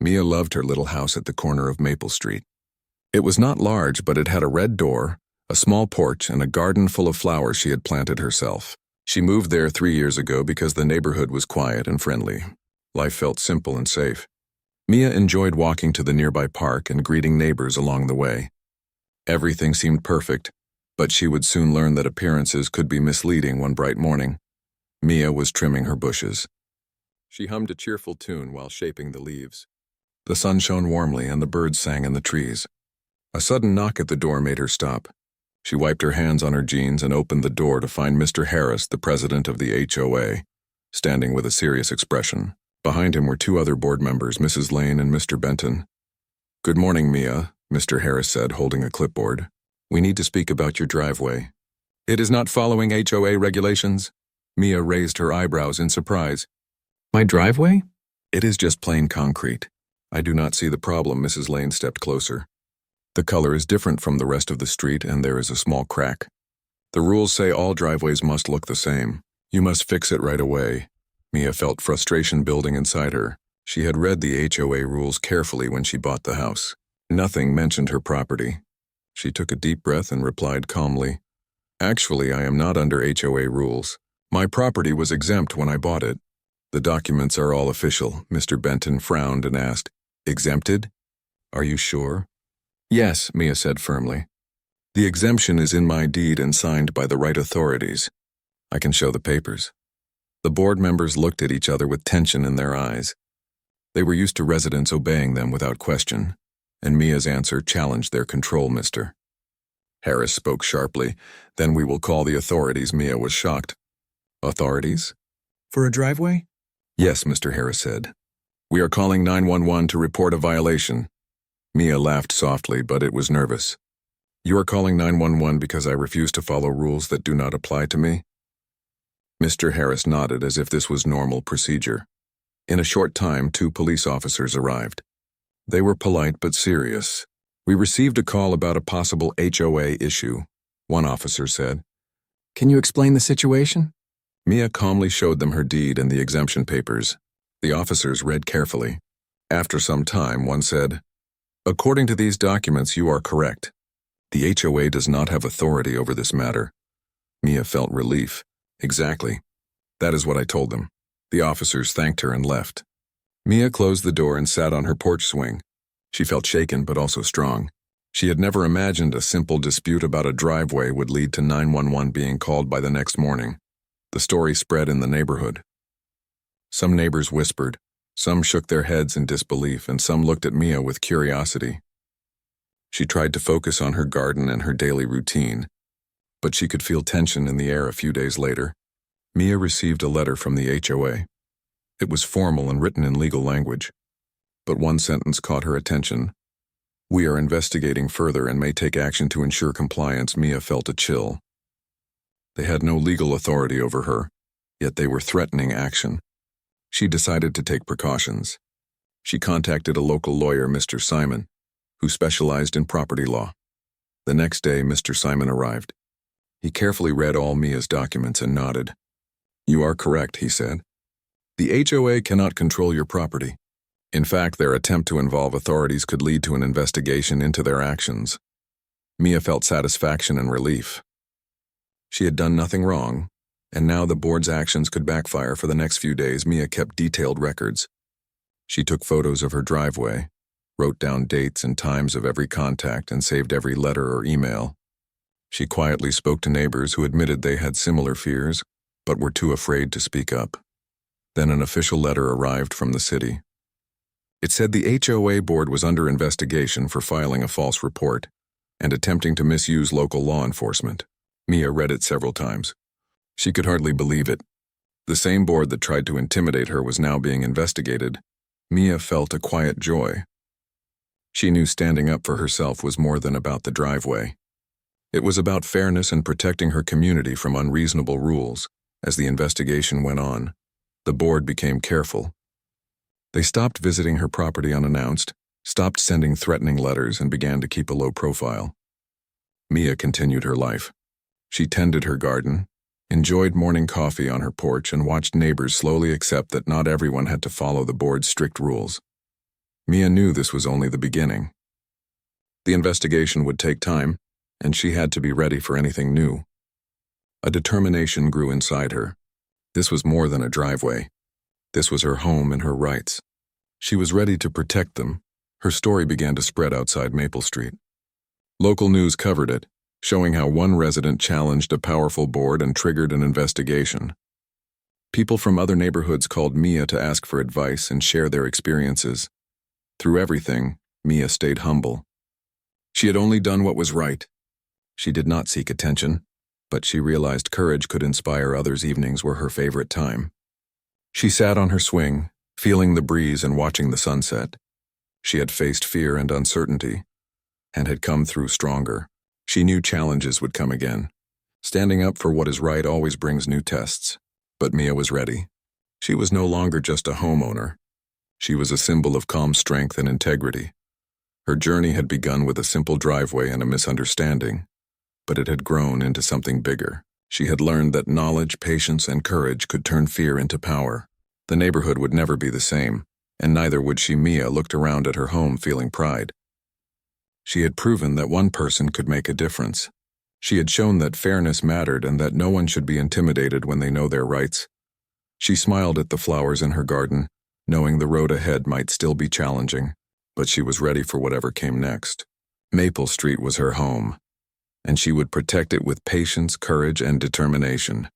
Mia loved her little house at the corner of Maple Street. It was not large, but it had a red door, a small porch, and a garden full of flowers she had planted herself. She moved there 3 years ago because the neighborhood was quiet and friendly. Life felt simple and safe. Mia enjoyed walking to the nearby park and greeting neighbors along the way. Everything seemed perfect, but she would soon learn that appearances could be misleading one bright morning. Mia was trimming her bushes. She hummed a cheerful tune while shaping the leaves. The sun shone warmly and the birds sang in the trees. A sudden knock at the door made her stop. She wiped her hands on her jeans and opened the door to find Mr. Harris, the president of the HOA, standing with a serious expression. Behind him were 2 other board members, Mrs. Lane and Mr. Benton. "Good morning, Mia," Mr. Harris said, holding a clipboard. "We need to speak about your driveway." "It is not following HOA regulations?" Mia raised her eyebrows in surprise. "My driveway? It is just plain concrete. I do not see the problem." Mrs. Lane stepped closer. "The color is different from the rest of the street and there is a small crack. The rules say all driveways must look the same. You must fix it right away." Mia felt frustration building inside her. She had read the HOA rules carefully when she bought the house. Nothing mentioned her property. She took a deep breath and replied calmly, "Actually, I am not under HOA rules. My property was exempt when I bought it." "The documents are all official." Mr. Benton frowned and asked, "Exempted? Are you sure?" "Yes," Mia said firmly. "The exemption is in my deed and signed by the right authorities. I can show the papers." The board members looked at each other with tension in their eyes. They were used to residents obeying them without question, and Mia's answer challenged their control. Mr. Harris spoke sharply. "Then we will call the authorities." Mia was shocked. "Authorities? For a driveway?" "Yes," Mr. Harris said. "We are calling 911 to report a violation." Mia laughed softly, but it was nervous. "You are calling 911 because I refuse to follow rules that do not apply to me?" Mr. Harris nodded as if this was normal procedure. In a short time, 2 police officers arrived. They were polite but serious. "We received a call about a possible HOA issue," one officer said. "Can you explain the situation?" Mia calmly showed them her deed and the exemption papers. The officers read carefully. After some time, one said, "According to these documents, you are correct. The HOA does not have authority over this matter." Mia felt relief. "Exactly. That is what I told them." The officers thanked her and left. Mia closed the door and sat on her porch swing. She felt shaken but also strong. She had never imagined a simple dispute about a driveway would lead to 911 being called by the next morning. The story spread in the neighborhood. Some neighbors whispered, some shook their heads in disbelief, and some looked at Mia with curiosity. She tried to focus on her garden and her daily routine, but she could feel tension in the air a few days later. Mia received a letter from the HOA. It was formal and written in legal language, but one sentence caught her attention. "We are investigating further and may take action to ensure compliance." Mia felt a chill. They had no legal authority over her, yet they were threatening action. She decided to take precautions. She contacted a local lawyer, Mr. Simon, who specialized in property law. The next day, Mr. Simon arrived. He carefully read all Mia's documents and nodded. "You are correct," he said. "The HOA cannot control your property. In fact, their attempt to involve authorities could lead to an investigation into their actions." Mia felt satisfaction and relief. She had done nothing wrong, and now the board's actions could backfire. For the next few days, Mia kept detailed records. She took photos of her driveway, wrote down dates and times of every contact, and saved every letter or email. She quietly spoke to neighbors who admitted they had similar fears, but were too afraid to speak up. Then an official letter arrived from the city. It said the HOA board was under investigation for filing a false report and attempting to misuse local law enforcement. Mia read it several times. She could hardly believe it. The same board that tried to intimidate her was now being investigated. Mia felt a quiet joy. She knew standing up for herself was more than about the driveway. It was about fairness and protecting her community from unreasonable rules. As the investigation went on, the board became careful. They stopped visiting her property unannounced, stopped sending threatening letters, and began to keep a low profile. Mia continued her life. She tended her garden, enjoyed morning coffee on her porch, and watched neighbors slowly accept that not everyone had to follow the board's strict rules. Mia knew this was only the beginning. The investigation would take time, and she had to be ready for anything new. A determination grew inside her. This was more than a driveway. This was her home and her rights. She was ready to protect them. Her story began to spread outside Maple Street. Local news covered it, showing how one resident challenged a powerful board and triggered an investigation. People from other neighborhoods called Mia to ask for advice and share their experiences. Through everything, Mia stayed humble. She had only done what was right. She did not seek attention, but she realized courage could inspire others. Evenings were her favorite time. She sat on her swing, feeling the breeze and watching the sunset. She had faced fear and uncertainty, and had come through stronger. She knew challenges would come again. Standing up for what is right always brings new tests. But Mia was ready. She was no longer just a homeowner. She was a symbol of calm strength and integrity. Her journey had begun with a simple driveway and a misunderstanding, but it had grown into something bigger. She had learned that knowledge, patience, and courage could turn fear into power. The neighborhood would never be the same, and neither would she. Mia looked around at her home feeling pride. She had proven that one person could make a difference. She had shown that fairness mattered and that no one should be intimidated when they know their rights. She smiled at the flowers in her garden, knowing the road ahead might still be challenging, but she was ready for whatever came next. Maple Street was her home, and she would protect it with patience, courage, and determination.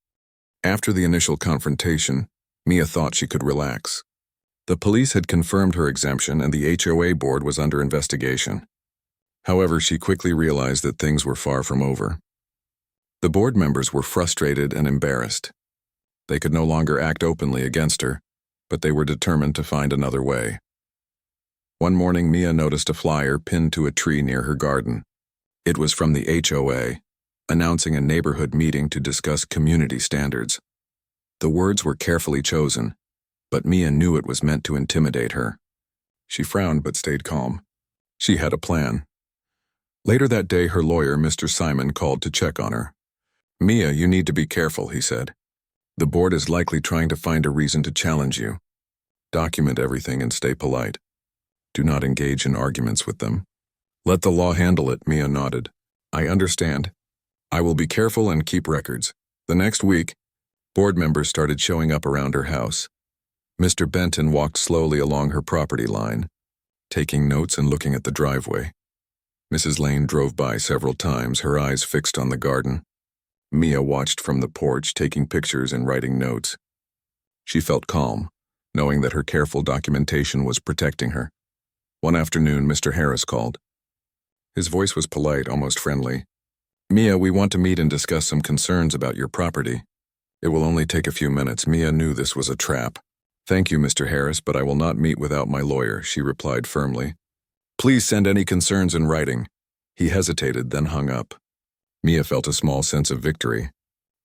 After the initial confrontation, Mia thought she could relax. The police had confirmed her exemption and the HOA board was under investigation. However, she quickly realized that things were far from over. The board members were frustrated and embarrassed. They could no longer act openly against her, but they were determined to find another way. One morning, Mia noticed a flyer pinned to a tree near her garden. It was from the HOA, announcing a neighborhood meeting to discuss community standards. The words were carefully chosen, but Mia knew it was meant to intimidate her. She frowned but stayed calm. She had a plan. Later that day, her lawyer, Mr. Simon, called to check on her. "Mia, you need to be careful," he said. "The board is likely trying to find a reason to challenge you. Document everything and stay polite. Do not engage in arguments with them." "Let the law handle it," Mia nodded. "I understand. I will be careful and keep records." The next week, board members started showing up around her house. Mr. Benton walked slowly along her property line, taking notes and looking at the driveway. Mrs. Lane drove by several times, her eyes fixed on the garden. Mia watched from the porch, taking pictures and writing notes. She felt calm, knowing that her careful documentation was protecting her. One afternoon, Mr. Harris called. His voice was polite, almost friendly. "Mia, we want to meet and discuss some concerns about your property. It will only take a few minutes." Mia knew this was a trap. "Thank you, Mr. Harris, but I will not meet without my lawyer," she replied firmly. "Please send any concerns in writing." He hesitated, then hung up. Mia felt a small sense of victory.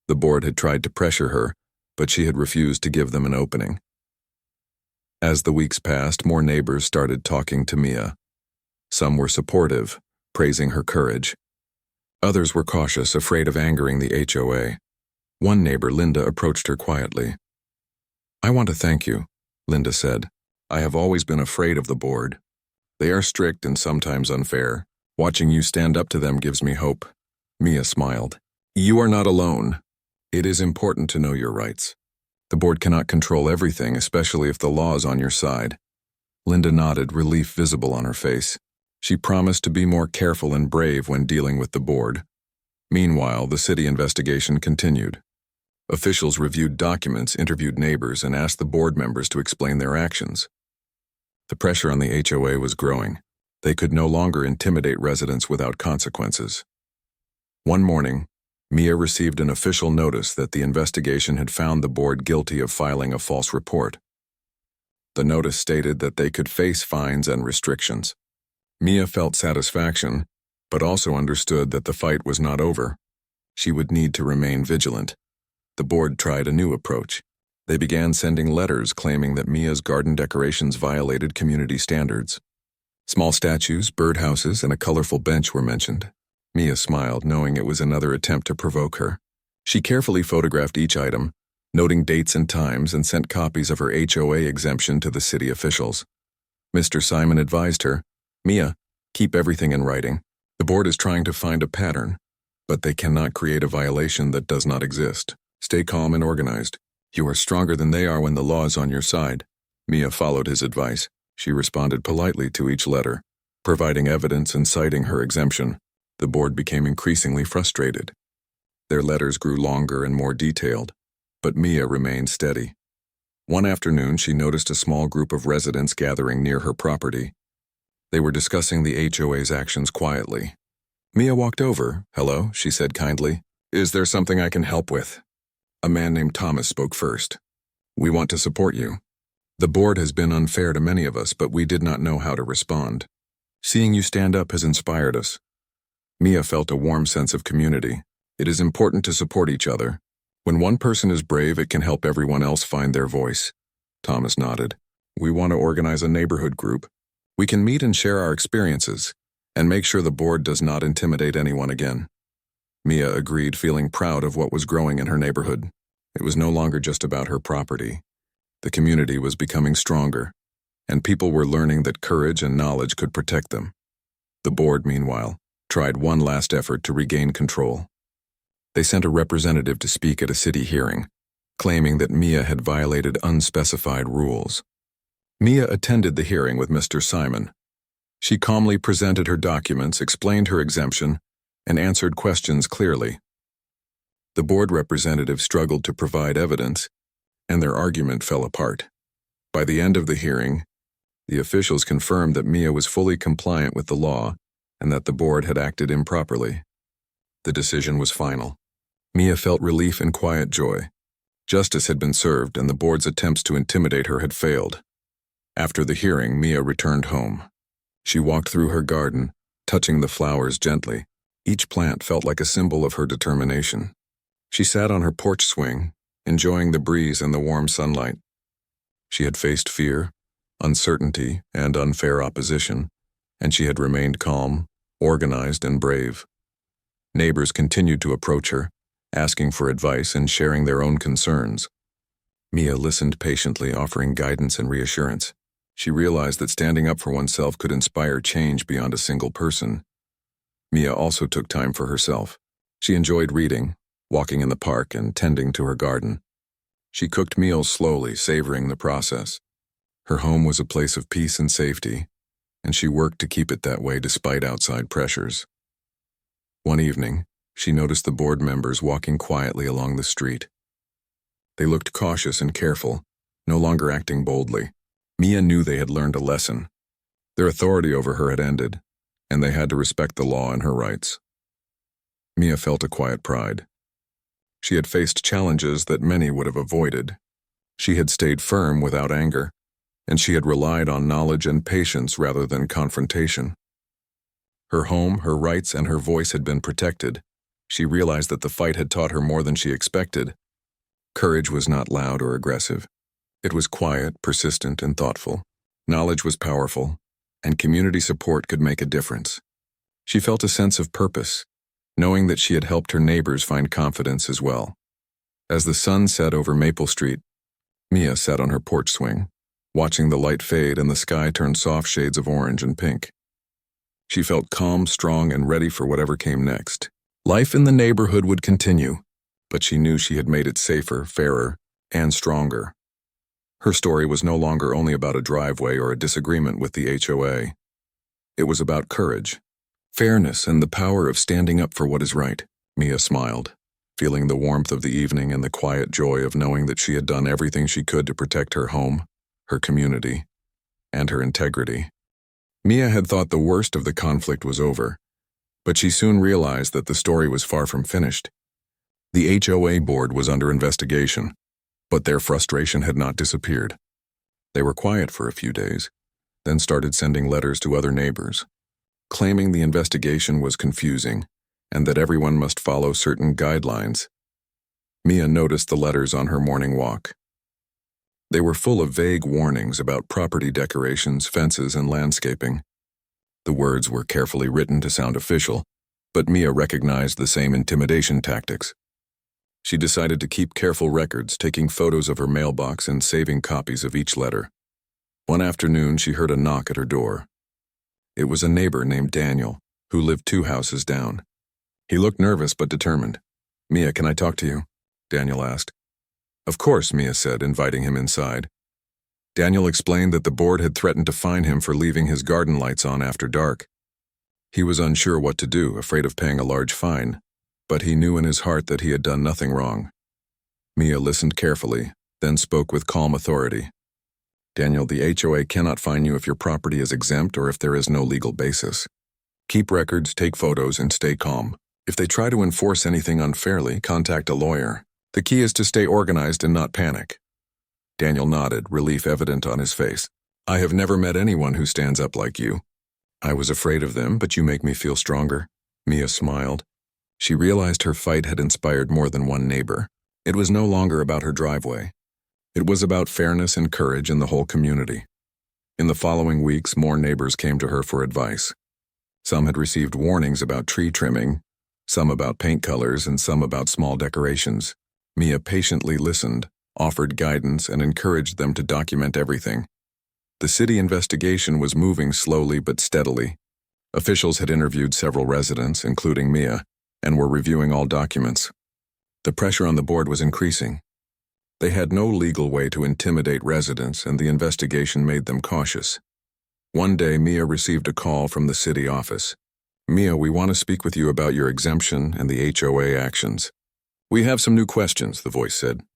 The board had tried to pressure her, but she had refused to give them an opening. As the weeks passed, more neighbors started talking to Mia. Some were supportive, praising her courage. Others were cautious, afraid of angering the HOA. One neighbor, Linda, approached her quietly. "I want to thank you," Linda said. "I have always been afraid of the board. They are strict and sometimes unfair. Watching you stand up to them gives me hope." Mia smiled. "You are not alone. It is important to know your rights. The board cannot control everything, especially if the law is on your side." Linda nodded, relief visible on her face. She promised to be more careful and brave when dealing with the board. Meanwhile, the city investigation continued. Officials reviewed documents, interviewed neighbors, and asked the board members to explain their actions. The pressure on the HOA was growing. They could no longer intimidate residents without consequences. One morning, Mia received an official notice that the investigation had found the board guilty of filing a false report. The notice stated that they could face fines and restrictions. Mia felt satisfaction, but also understood that the fight was not over. She would need to remain vigilant. The board tried a new approach. They began sending letters claiming that Mia's garden decorations violated community standards. Small statues, birdhouses, and a colorful bench were mentioned. Mia smiled, knowing it was another attempt to provoke her. She carefully photographed each item, noting dates and times, and sent copies of her HOA exemption to the city officials. Mr. Simon advised her, "Mia, keep everything in writing. The board is trying to find a pattern, but they cannot create a violation that does not exist. Stay calm and organized. You are stronger than they are when the law is on your side." Mia followed his advice. She responded politely to each letter, providing evidence and citing her exemption. The board became increasingly frustrated. Their letters grew longer and more detailed, but Mia remained steady. One afternoon, she noticed a small group of residents gathering near her property. They were discussing the HOA's actions quietly. Mia walked over. "Hello," she said kindly. "Is there something I can help with?" A man named Thomas spoke first. "We want to support you. The board has been unfair to many of us, but we did not know how to respond. Seeing you stand up has inspired us." Mia felt a warm sense of community. It is important to support each other. When one person is brave, it can help everyone else find their voice. Thomas nodded. "We want to organize a neighborhood group. We can meet and share our experiences, and make sure the board does not intimidate anyone again." Mia agreed, feeling proud of what was growing in her neighborhood. It was no longer just about her property. The community was becoming stronger, and people were learning that courage and knowledge could protect them. The board, meanwhile, tried one last effort to regain control. They sent a representative to speak at a city hearing, claiming that Mia had violated unspecified rules. Mia attended the hearing with Mr. Simon. She calmly presented her documents, explained her exemption, and answered questions clearly. The board representative struggled to provide evidence, and their argument fell apart. By the end of the hearing, the officials confirmed that Mia was fully compliant with the law and that the board had acted improperly. The decision was final. Mia felt relief and quiet joy. Justice had been served, and the board's attempts to intimidate her had failed. After the hearing, Mia returned home. She walked through her garden, touching the flowers gently. Each plant felt like a symbol of her determination. She sat on her porch swing, enjoying the breeze and the warm sunlight. She had faced fear, uncertainty, and unfair opposition, and she had remained calm, organized, and brave. Neighbors continued to approach her, asking for advice and sharing their own concerns. Mia listened patiently, offering guidance and reassurance. She realized that standing up for oneself could inspire change beyond a single person. Mia also took time for herself. She enjoyed reading, walking in the park, and tending to her garden. She cooked meals slowly, savoring the process. Her home was a place of peace and safety, and she worked to keep it that way despite outside pressures. One evening, she noticed the board members walking quietly along the street. They looked cautious and careful, no longer acting boldly. Mia knew they had learned a lesson. Their authority over her had ended, and they had to respect the law and her rights. Mia felt a quiet pride. She had faced challenges that many would have avoided. She had stayed firm without anger, and she had relied on knowledge and patience rather than confrontation. Her home, her rights, and her voice had been protected. She realized that the fight had taught her more than she expected. Courage was not loud or aggressive. It was quiet, persistent, and thoughtful. Knowledge was powerful, and community support could make a difference. She felt a sense of purpose, knowing that she had helped her neighbors find confidence as well. As the sun set over Maple Street, Mia sat on her porch swing, watching the light fade and the sky turn soft shades of orange and pink. She felt calm, strong, and ready for whatever came next. Life in the neighborhood would continue, but she knew she had made it safer, fairer, and stronger. Her story was no longer only about a driveway or a disagreement with the HOA. It was about courage, fairness, and the power of standing up for what is right. Mia smiled, feeling the warmth of the evening and the quiet joy of knowing that she had done everything she could to protect her home, her community, and her integrity. Mia had thought the worst of the conflict was over, but she soon realized that the story was far from finished. The HOA board was under investigation, but their frustration had not disappeared. They were quiet for a few days, then started sending letters to other neighbors, claiming the investigation was confusing and that everyone must follow certain guidelines. Mia noticed the letters on her morning walk. They were full of vague warnings about property decorations, fences, and landscaping. The words were carefully written to sound official, but Mia recognized the same intimidation tactics. She decided to keep careful records, taking photos of her mailbox and saving copies of each letter. One afternoon, she heard a knock at her door. It was a neighbor named Daniel, who lived 2 houses down. He looked nervous but determined. "Mia, can I talk to you?" Daniel asked. "Of course," Mia said, inviting him inside. Daniel explained that the board had threatened to fine him for leaving his garden lights on after dark. He was unsure what to do, afraid of paying a large fine, but he knew in his heart that he had done nothing wrong. Mia listened carefully, then spoke with calm authority. "Daniel, the HOA cannot fine you if your property is exempt or if there is no legal basis. Keep records, take photos, and stay calm. If they try to enforce anything unfairly, contact a lawyer. The key is to stay organized and not panic." Daniel nodded, relief evident on his face. "I have never met anyone who stands up like you. I was afraid of them, but you make me feel stronger." Mia smiled. She realized her fight had inspired more than one neighbor. It was no longer about her driveway. It was about fairness and courage in the whole community. In the following weeks, more neighbors came to her for advice. Some had received warnings about tree trimming, some about paint colors, and some about small decorations. Mia patiently listened, offered guidance, and encouraged them to document everything. The city investigation was moving slowly but steadily. Officials had interviewed several residents, including Mia, and were reviewing all documents. The pressure on the board was increasing. They had no legal way to intimidate residents, and the investigation made them cautious. One day, Mia received a call from the city office. "Mia, we want to speak with you about your exemption and the HOA actions." "We have some new questions," the voice said.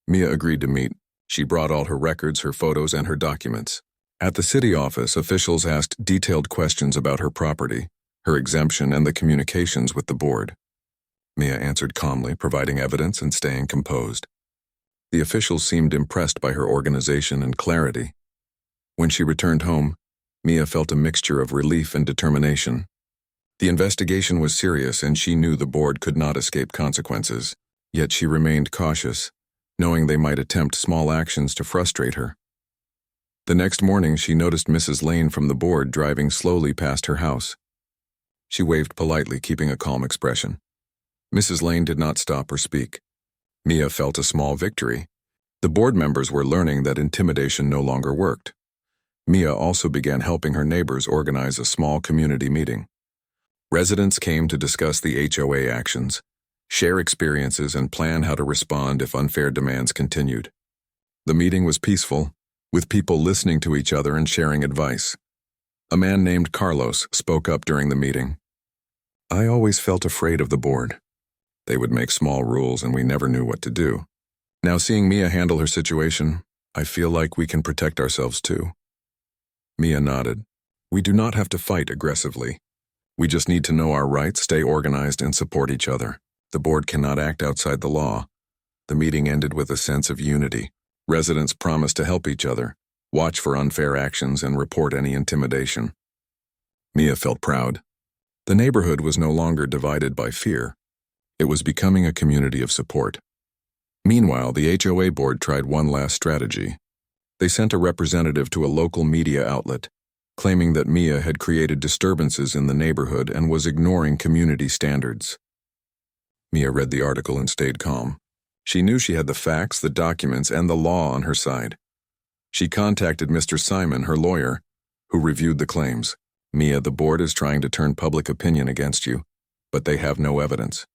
Mia agreed to meet. She brought all her records, her photos, and her documents. At the city office, officials asked detailed questions about her property, her exemption, and the communications with the board. Mia answered calmly, providing evidence and staying composed. The officials seemed impressed by her organization and clarity. When she returned home, Mia felt a mixture of relief and determination. The investigation was serious, and she knew the board could not escape consequences. Yet she remained cautious, knowing they might attempt small actions to frustrate her. The next morning, she noticed Mrs. Lane from the board driving slowly past her house. She waved politely, keeping a calm expression. Mrs. Lane did not stop or speak. Mia felt a small victory. The board members were learning that intimidation no longer worked. Mia also began helping her neighbors organize a small community meeting. Residents came to discuss the HOA actions, share experiences, and plan how to respond if unfair demands continued. The meeting was peaceful, with people listening to each other and sharing advice. A man named Carlos spoke up during the meeting. "I always felt afraid of the board. They would make small rules and we never knew what to do. Now seeing Mia handle her situation, I feel like we can protect ourselves too." Mia nodded. "We do not have to fight aggressively. We just need to know our rights, stay organized, and support each other. The board cannot act outside the law." The meeting ended with a sense of unity. Residents promised to help each other, watch for unfair actions, and report any intimidation. Mia felt proud. The neighborhood was no longer divided by fear. It was becoming a community of support. Meanwhile, the HOA board tried one last strategy. They sent a representative to a local media outlet, claiming that Mia had created disturbances in the neighborhood and was ignoring community standards. Mia read the article and stayed calm. She knew she had the facts, the documents, and the law on her side. She contacted Mr. Simon, her lawyer, who reviewed the claims. "Mia, the board is trying to turn public opinion against you, but they have no evidence.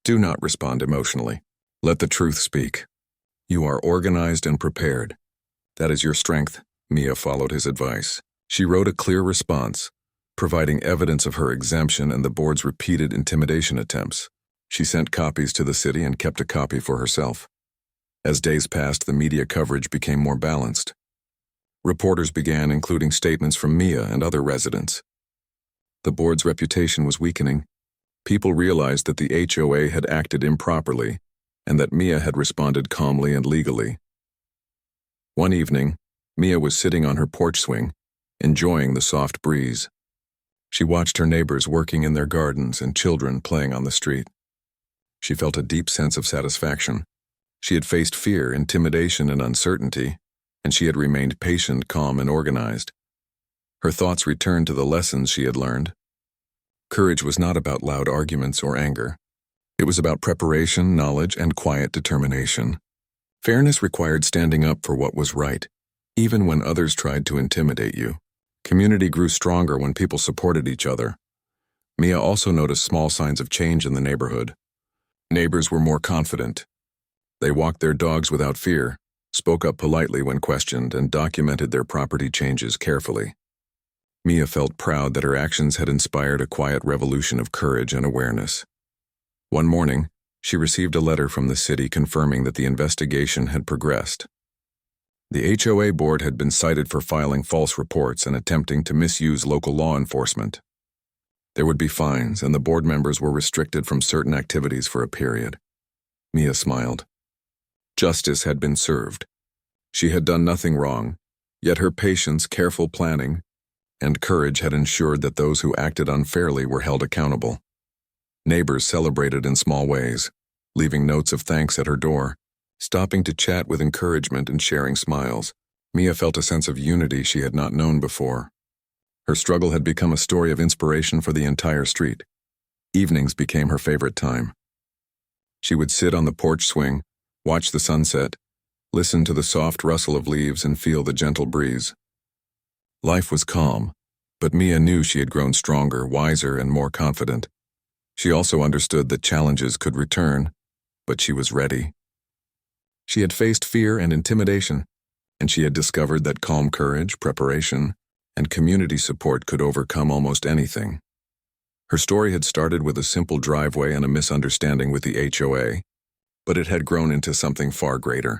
Do not respond emotionally. Let the truth speak. You are organized and prepared. That is your strength." Mia followed his advice. She wrote a clear response, providing evidence of her exemption and the board's repeated intimidation attempts. She sent copies to the city and kept a copy for herself. As days passed, the media coverage became more balanced. Reporters began including statements from Mia and other residents. The board's reputation was weakening. People realized that the HOA had acted improperly and that Mia had responded calmly and legally. One evening, Mia was sitting on her porch swing, enjoying the soft breeze. She watched her neighbors working in their gardens and children playing on the street. She felt a deep sense of satisfaction. She had faced fear, intimidation, and uncertainty, and she had remained patient, calm, and organized. Her thoughts returned to the lessons she had learned. Courage was not about loud arguments or anger. It was about preparation, knowledge, and quiet determination. Fairness required standing up for what was right, Even when others tried to intimidate you, community grew stronger when people supported each other. Mia also noticed small signs of change in the neighborhood. Neighbors were more confident. They walked their dogs without fear, spoke up politely when questioned, and documented their property changes carefully. Mia felt proud that her actions had inspired a quiet revolution of courage and awareness. One morning, she received a letter from the city confirming that the investigation had progressed. The HOA board had been cited for filing false reports and attempting to misuse local law enforcement. There would be fines, and the board members were restricted from certain activities for a period. Mia smiled. Justice had been served. She had done nothing wrong, yet her patience, careful planning, and courage had ensured that those who acted unfairly were held accountable. Neighbors celebrated in small ways, leaving notes of thanks at her door, stopping to chat with encouragement and sharing smiles. Mia felt a sense of unity she had not known before. Her struggle had become a story of inspiration for the entire street. Evenings became her favorite time. She would sit on the porch swing, watch the sunset, listen to the soft rustle of leaves, and feel the gentle breeze. Life was calm, but Mia knew she had grown stronger, wiser, and more confident. She also understood that challenges could return, but she was ready. She had faced fear and intimidation, and she had discovered that calm courage, preparation, and community support could overcome almost anything. Her story had started with a simple driveway and a misunderstanding with the HOA, but it had grown into something far greater.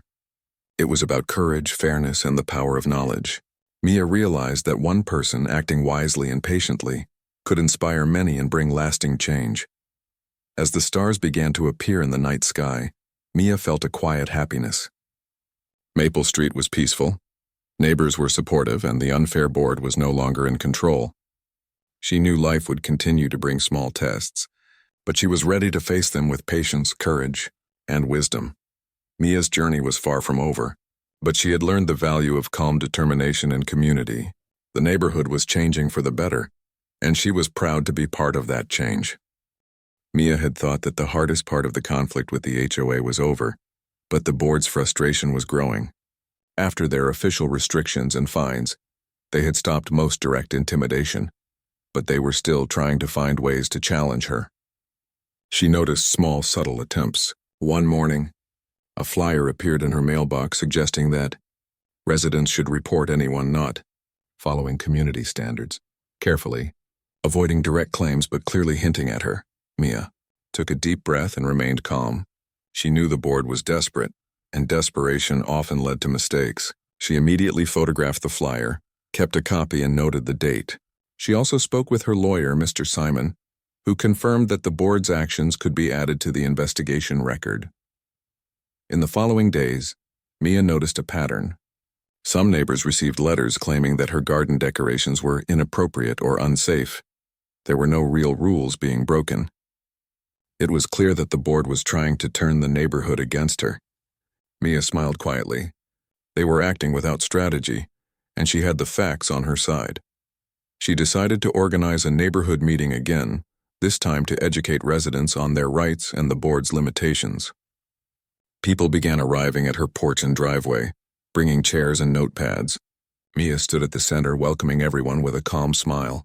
It was about courage, fairness, and the power of knowledge. Mia realized that one person acting wisely and patiently could inspire many and bring lasting change. As the stars began to appear in the night sky, Mia felt a quiet happiness. Maple Street was peaceful. Neighbors were supportive, and the unfair board was no longer in control. She knew life would continue to bring small tests, but she was ready to face them with patience, courage, and wisdom. Mia's journey was far from over, but she had learned the value of calm determination and community. The neighborhood was changing for the better, and she was proud to be part of that change. Mia had thought that the hardest part of the conflict with the HOA was over, but the board's frustration was growing. After their official restrictions and fines, they had stopped most direct intimidation, but they were still trying to find ways to challenge her. She noticed small, subtle attempts. One morning, a flyer appeared in her mailbox suggesting that residents should report anyone not following community standards. Carefully, avoiding direct claims but clearly hinting at her, Mia took a deep breath and remained calm. She knew the board was desperate, and desperation often led to mistakes. She immediately photographed the flyer, kept a copy, and noted the date. She also spoke with her lawyer, Mr. Simon, who confirmed that the board's actions could be added to the investigation record. In the following days, Mia noticed a pattern. Some neighbors received letters claiming that her garden decorations were inappropriate or unsafe. There were no real rules being broken. It was clear that the board was trying to turn the neighborhood against her. Mia smiled quietly. They were acting without strategy, and she had the facts on her side. She decided to organize a neighborhood meeting again, this time to educate residents on their rights and the board's limitations. People began arriving at her porch and driveway, bringing chairs and notepads. Mia stood at the center, welcoming everyone with a calm smile.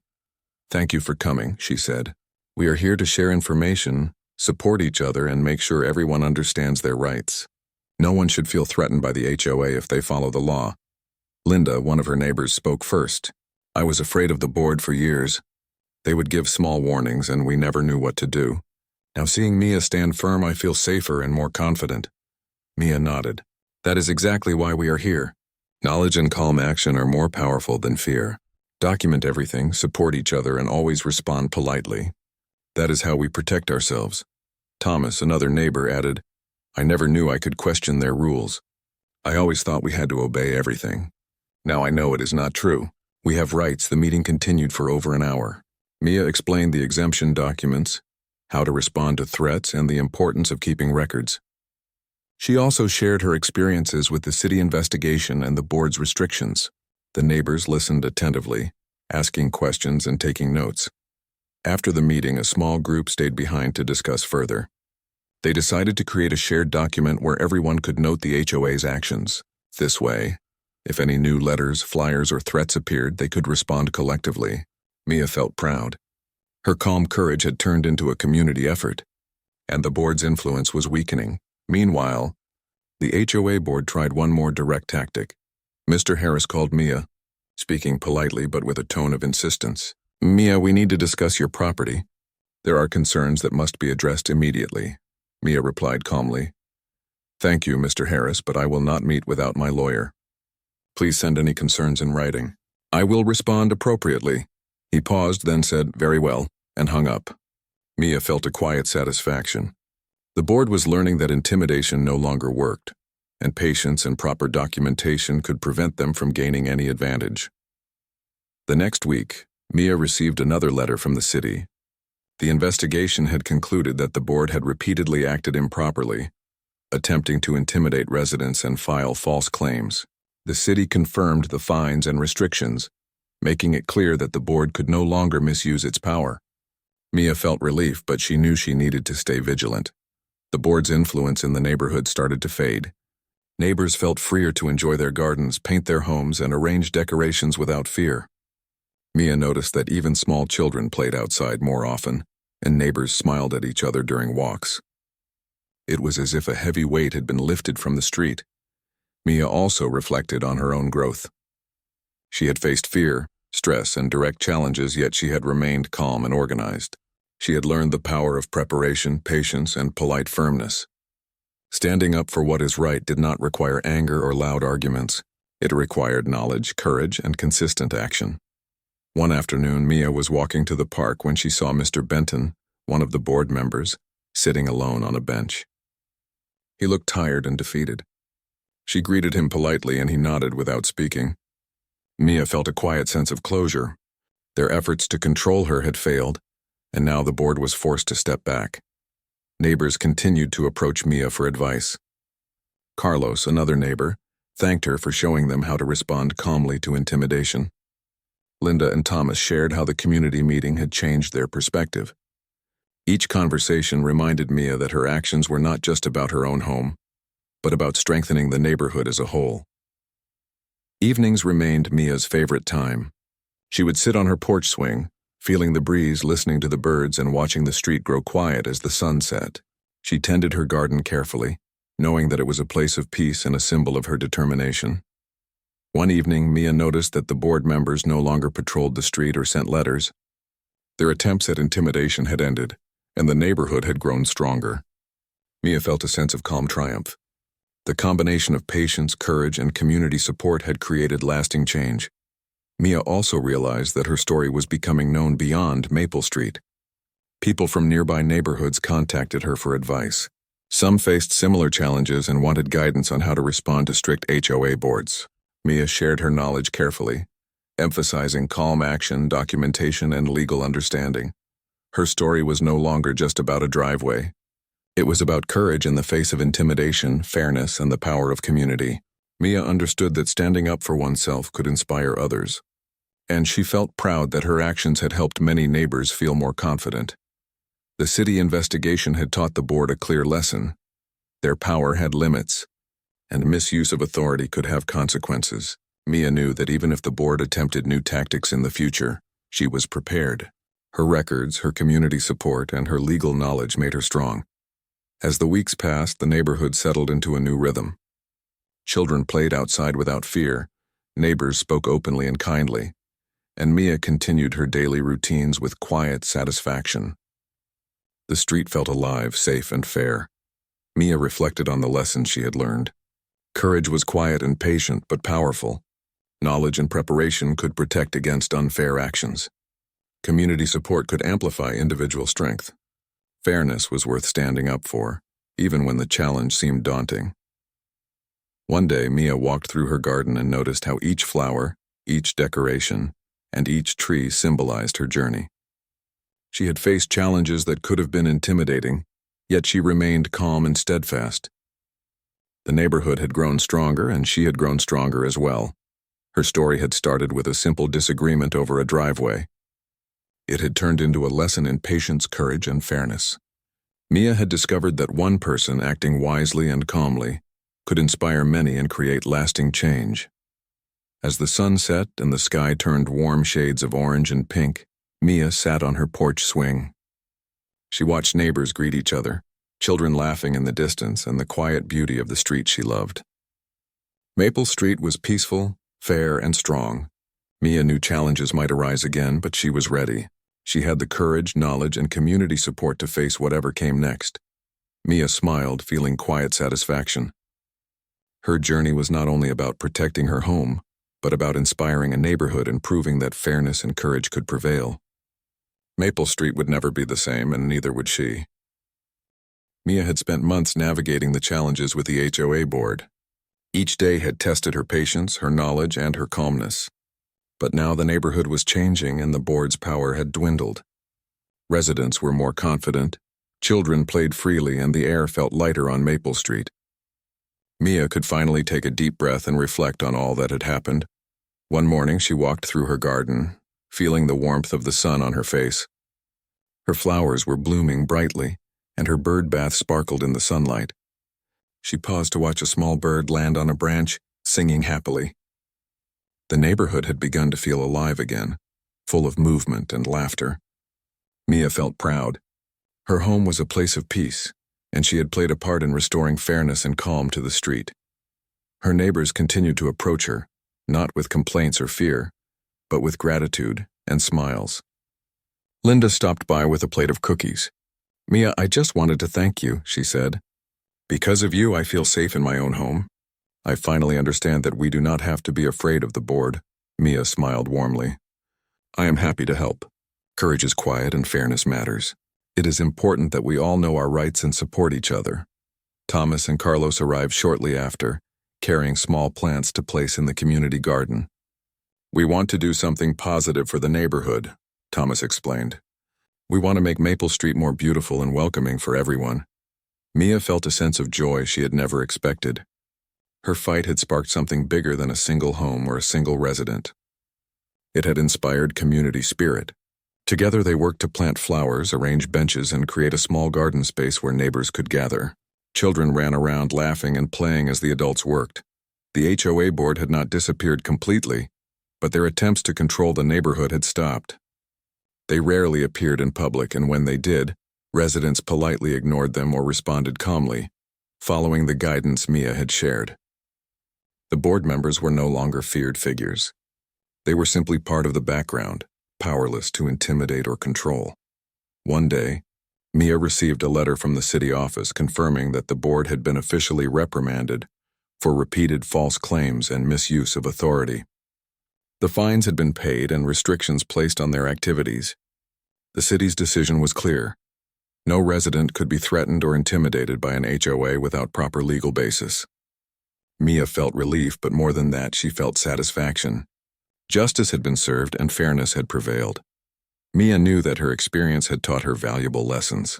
"Thank you for coming," she said. "We are here to share information, support each other, and make sure everyone understands their rights. No one should feel threatened by the HOA if they follow the law." Linda, one of her neighbors, spoke first. "I was afraid of the board for years. They would give small warnings, and we never knew what to do. Now seeing Mia stand firm, I feel safer and more confident." Mia nodded. "That is exactly why we are here. Knowledge and calm action are more powerful than fear. Document everything, support each other, and always respond politely. That is how we protect ourselves." Thomas, another neighbor, added, "I never knew I could question their rules. I always thought we had to obey everything. Now I know it is not true. We have rights." The meeting continued for over an hour. Mia explained the exemption documents, how to respond to threats, and the importance of keeping records. She also shared her experiences with the city investigation and the board's restrictions. The neighbors listened attentively, asking questions and taking notes. After the meeting, a small group stayed behind to discuss further. They decided to create a shared document where everyone could note the HOA's actions. This way, If any new letters, flyers, or threats appeared, they could respond collectively. Mia felt proud. Her calm courage had turned into a community effort, and the board's influence was weakening. Meanwhile, the HOA board tried one more direct tactic. Mr. Harris called Mia, speaking politely but with a tone of insistence. "Mia, we need to discuss your property. There are concerns that must be addressed immediately." Mia replied calmly. "Thank you, Mr. Harris, but I will not meet without my lawyer. Please send any concerns in writing. I will respond appropriately." He paused, then said, "Very well," and hung up. Mia felt a quiet satisfaction. The board was learning that intimidation no longer worked, and patience and proper documentation could prevent them from gaining any advantage. The next week, Mia received another letter from the city. The investigation had concluded that the board had repeatedly acted improperly, attempting to intimidate residents and file false claims. The city confirmed the fines and restrictions, making it clear that the board could no longer misuse its power. Mia felt relief, but she knew she needed to stay vigilant. The board's influence in the neighborhood started to fade. Neighbors felt freer to enjoy their gardens, paint their homes, and arrange decorations without fear. Mia noticed that even small children played outside more often, and neighbors smiled at each other during walks. It was as if a heavy weight had been lifted from the street. Mia also reflected on her own growth. She had faced fear, stress, and direct challenges, yet she had remained calm and organized. She had learned the power of preparation, patience, and polite firmness. Standing up for what is right did not require anger or loud arguments. It required knowledge, courage, and consistent action. One afternoon, Mia was walking to the park when she saw Mr. Benton, one of the board members, sitting alone on a bench. He looked tired and defeated. She greeted him politely and he nodded without speaking. Mia felt a quiet sense of closure. Their efforts to control her had failed, and now the board was forced to step back. Neighbors continued to approach Mia for advice. Carlos, another neighbor, thanked her for showing them how to respond calmly to intimidation. Linda and Thomas shared how the community meeting had changed their perspective. Each conversation reminded Mia that her actions were not just about her own home, but about strengthening the neighborhood as a whole. Evenings remained Mia's favorite time. She would sit on her porch swing, feeling the breeze, listening to the birds, and watching the street grow quiet as the sun set. She tended her garden carefully, knowing that it was a place of peace and a symbol of her determination. One evening, Mia noticed that the board members no longer patrolled the street or sent letters. Their attempts at intimidation had ended, and the neighborhood had grown stronger. Mia felt a sense of calm triumph. The combination of patience, courage, and community support had created lasting change. Mia also realized that her story was becoming known beyond Maple Street. People from nearby neighborhoods contacted her for advice. Some faced similar challenges and wanted guidance on how to respond to strict HOA boards. Mia shared her knowledge carefully, emphasizing calm action, documentation, and legal understanding. Her story was no longer just about a driveway. It was about courage in the face of intimidation, fairness, and the power of community. Mia understood that standing up for oneself could inspire others, and she felt proud that her actions had helped many neighbors feel more confident. The city investigation had taught the board a clear lesson. Their power had limits, and misuse of authority could have consequences. Mia knew that even if the board attempted new tactics in the future, she was prepared. Her records, her community support, and her legal knowledge made her strong. As the weeks passed, the neighborhood settled into a new rhythm. Children played outside without fear, neighbors spoke openly and kindly, and Mia continued her daily routines with quiet satisfaction. The street felt alive, safe, and fair. Mia reflected on the lessons she had learned. Courage was quiet and patient, but powerful. Knowledge and preparation could protect against unfair actions. Community support could amplify individual strength. Fairness was worth standing up for, even when the challenge seemed daunting. One day, Mia walked through her garden and noticed how each flower, each decoration, and each tree symbolized her journey. She had faced challenges that could have been intimidating, yet she remained calm and steadfast. The neighborhood had grown stronger, and she had grown stronger as well. Her story had started with a simple disagreement over a driveway. It had turned into a lesson in patience, courage, and fairness. Mia had discovered that one person acting wisely and calmly could inspire many and create lasting change. As the sun set and the sky turned warm shades of orange and pink, Mia sat on her porch swing. She watched neighbors greet each other, children laughing in the distance, and the quiet beauty of the street she loved. Maple Street was peaceful, fair, and strong. Mia knew challenges might arise again, but she was ready. She had the courage, knowledge, and community support to face whatever came next. Mia smiled, feeling quiet satisfaction. Her journey was not only about protecting her home, but about inspiring a neighborhood and proving that fairness and courage could prevail. Maple Street would never be the same, and neither would she. Mia had spent months navigating the challenges with the HOA board. Each day had tested her patience, her knowledge, and her calmness. But now the neighborhood was changing and the board's power had dwindled. Residents were more confident, children played freely, and the air felt lighter on Maple Street. Mia could finally take a deep breath and reflect on all that had happened. One morning she walked through her garden, feeling the warmth of the sun on her face. Her flowers were blooming brightly, and her bird bath sparkled in the sunlight. She paused to watch a small bird land on a branch, singing happily. The neighborhood had begun to feel alive again, full of movement and laughter. Mia felt proud. Her home was a place of peace, and she had played a part in restoring fairness and calm to the street. Her neighbors continued to approach her, not with complaints or fear, but with gratitude and smiles. Linda stopped by with a plate of cookies. "Mia, I just wanted to thank you," she said. "Because of you, I feel safe in my own home. I finally understand that we do not have to be afraid of the board." Mia smiled warmly. "I am happy to help. Courage is quiet and fairness matters. It is important that we all know our rights and support each other." Thomas and Carlos arrived shortly after, carrying small plants to place in the community garden. "We want to do something positive for the neighborhood," Thomas explained. "We want to make Maple Street more beautiful and welcoming for everyone." Mia felt a sense of joy she had never expected. Her fight had sparked something bigger than a single home or a single resident. It had inspired community spirit. Together they worked to plant flowers, arrange benches, and create a small garden space where neighbors could gather. Children ran around laughing and playing as the adults worked. The HOA board had not disappeared completely, but their attempts to control the neighborhood had stopped. They rarely appeared in public, and when they did, residents politely ignored them or responded calmly, following the guidance Mia had shared. The board members were no longer feared figures. They were simply part of the background, powerless to intimidate or control. One day, Mia received a letter from the city office confirming that the board had been officially reprimanded for repeated false claims and misuse of authority. The fines had been paid and restrictions placed on their activities. The city's decision was clear. No resident could be threatened or intimidated by an HOA without proper legal basis. Mia felt relief, but more than that, she felt satisfaction. Justice had been served and fairness had prevailed. Mia knew that her experience had taught her valuable lessons.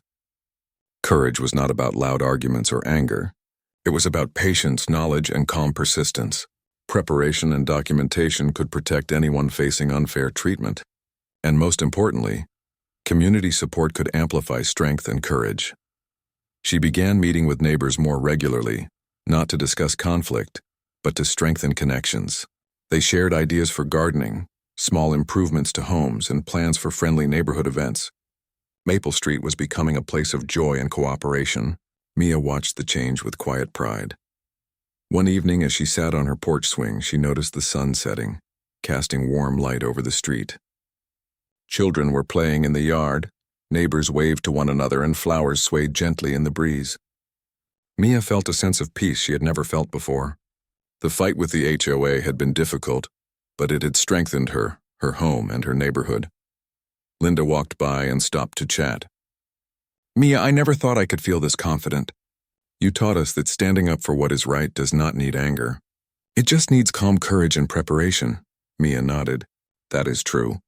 Courage was not about loud arguments or anger. It was about patience, knowledge, and calm persistence. Preparation and documentation could protect anyone facing unfair treatment. And most importantly, community support could amplify strength and courage. She began meeting with neighbors more regularly, not to discuss conflict, but to strengthen connections. They shared ideas for gardening, small improvements to homes, and plans for friendly neighborhood events. Maple Street was becoming a place of joy and cooperation. Mia watched the change with quiet pride. One evening, as she sat on her porch swing, she noticed the sun setting, casting warm light over the street. Children were playing in the yard, neighbors waved to one another, and flowers swayed gently in the breeze. Mia felt a sense of peace she had never felt before. The fight with the HOA had been difficult, but it had strengthened her home, and her neighborhood. Linda walked by and stopped to chat. "Mia, I never thought I could feel this confident. You taught us that standing up for what is right does not need anger. It just needs calm courage and preparation." Mia nodded. "That is true.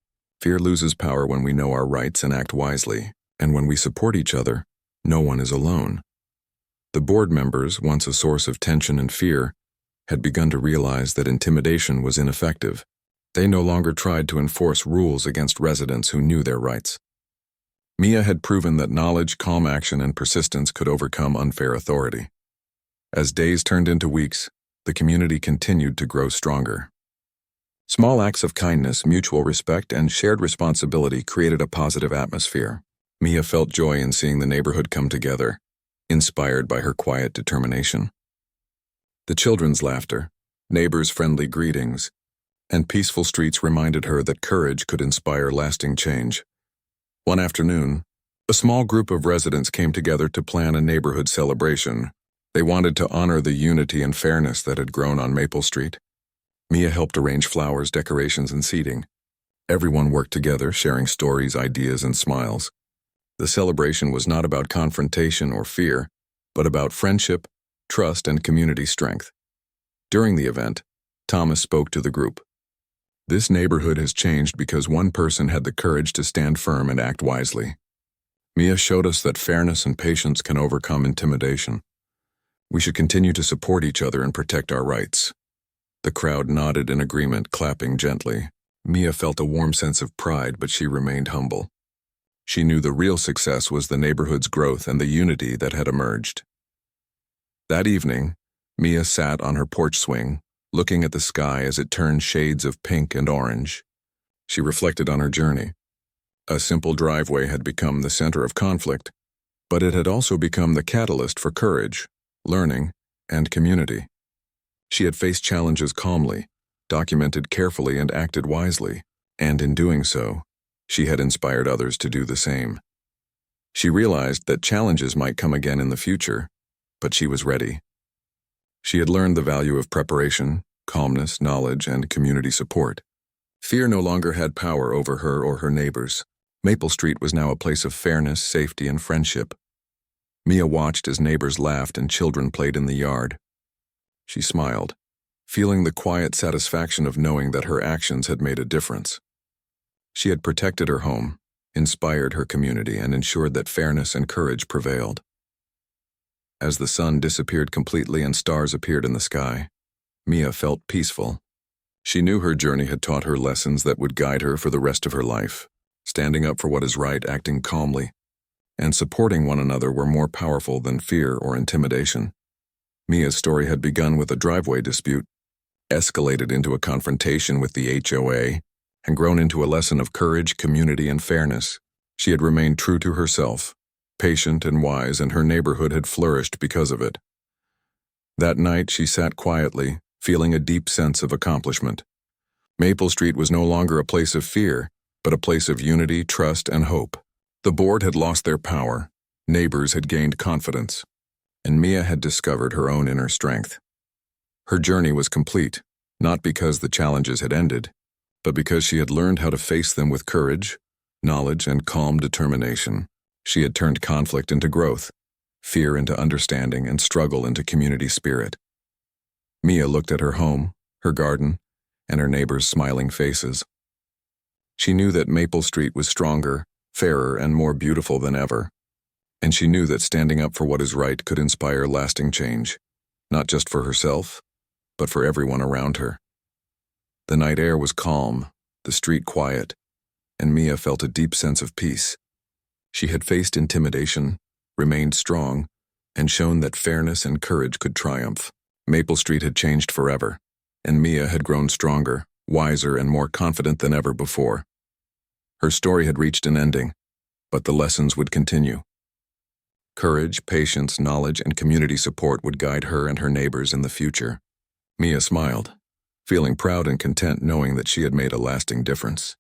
Fear loses power when we know our rights and act wisely, and when we support each other, no one is alone." The board members, once a source of tension and fear, had begun to realize that intimidation was ineffective. They no longer tried to enforce rules against residents who knew their rights. Mia had proven that knowledge, calm action, and persistence could overcome unfair authority. As days turned into weeks, the community continued to grow stronger. Small acts of kindness, mutual respect, and shared responsibility created a positive atmosphere. Mia felt joy in seeing the neighborhood come together, inspired by her quiet determination. The children's laughter, neighbors' friendly greetings, and peaceful streets reminded her that courage could inspire lasting change. One afternoon, a small group of residents came together to plan a neighborhood celebration. They wanted to honor the unity and fairness that had grown on Maple Street. Mia helped arrange flowers, decorations, and seating. Everyone worked together, sharing stories, ideas, and smiles. The celebration was not about confrontation or fear, but about friendship, trust, and community strength. During the event, Thomas spoke to the group. This neighborhood has changed because one person had the courage to stand firm and act wisely. Mia showed us that fairness and patience can overcome intimidation. We should continue to support each other and protect our rights. The crowd nodded in agreement, clapping gently. Mia felt a warm sense of pride, but she remained humble. She knew the real success was the neighborhood's growth and the unity that had emerged. That evening, Mia sat on her porch swing, looking at the sky as it turned shades of pink and orange. She reflected on her journey. A simple driveway had become the center of conflict, but it had also become the catalyst for courage, learning, and community. She had faced challenges calmly, documented carefully, and acted wisely, and in doing so, she had inspired others to do the same. She realized that challenges might come again in the future, but she was ready. She had learned the value of preparation, calmness, knowledge, and community support. Fear no longer had power over her or her neighbors. Maple Street was now a place of fairness, safety, and friendship. Mia watched as neighbors laughed and children played in the yard. She smiled, feeling the quiet satisfaction of knowing that her actions had made a difference. She had protected her home, inspired her community, and ensured that fairness and courage prevailed. As the sun disappeared completely and stars appeared in the sky, Mia felt peaceful. She knew her journey had taught her lessons that would guide her for the rest of her life. Standing up for what is right, acting calmly, and supporting one another were more powerful than fear or intimidation. Mia's story had begun with a driveway dispute, escalated into a confrontation with the HOA, and grown into a lesson of courage, community, and fairness. She had remained true to herself, patient and wise, and her neighborhood had flourished because of it. That night, she sat quietly, feeling a deep sense of accomplishment. Maple Street was no longer a place of fear, but a place of unity, trust, and hope. The board had lost their power, neighbors had gained confidence, and Mia had discovered her own inner strength. Her journey was complete, not because the challenges had ended, but because she had learned how to face them with courage, knowledge, and calm determination. She had turned conflict into growth, fear into understanding, and struggle into community spirit. Mia looked at her home, her garden, and her neighbors' smiling faces. She knew that Maple Street was stronger, fairer, and more beautiful than ever, and she knew that standing up for what is right could inspire lasting change, not just for herself, but for everyone around her. The night air was calm, the street quiet, and Mia felt a deep sense of peace. She had faced intimidation, remained strong, and shown that fairness and courage could triumph. Maple Street had changed forever, and Mia had grown stronger, wiser, and more confident than ever before. Her story had reached an ending, but the lessons would continue. Courage, patience, knowledge, and community support would guide her and her neighbors in the future. Mia smiled, feeling proud and content knowing that she had made a lasting difference.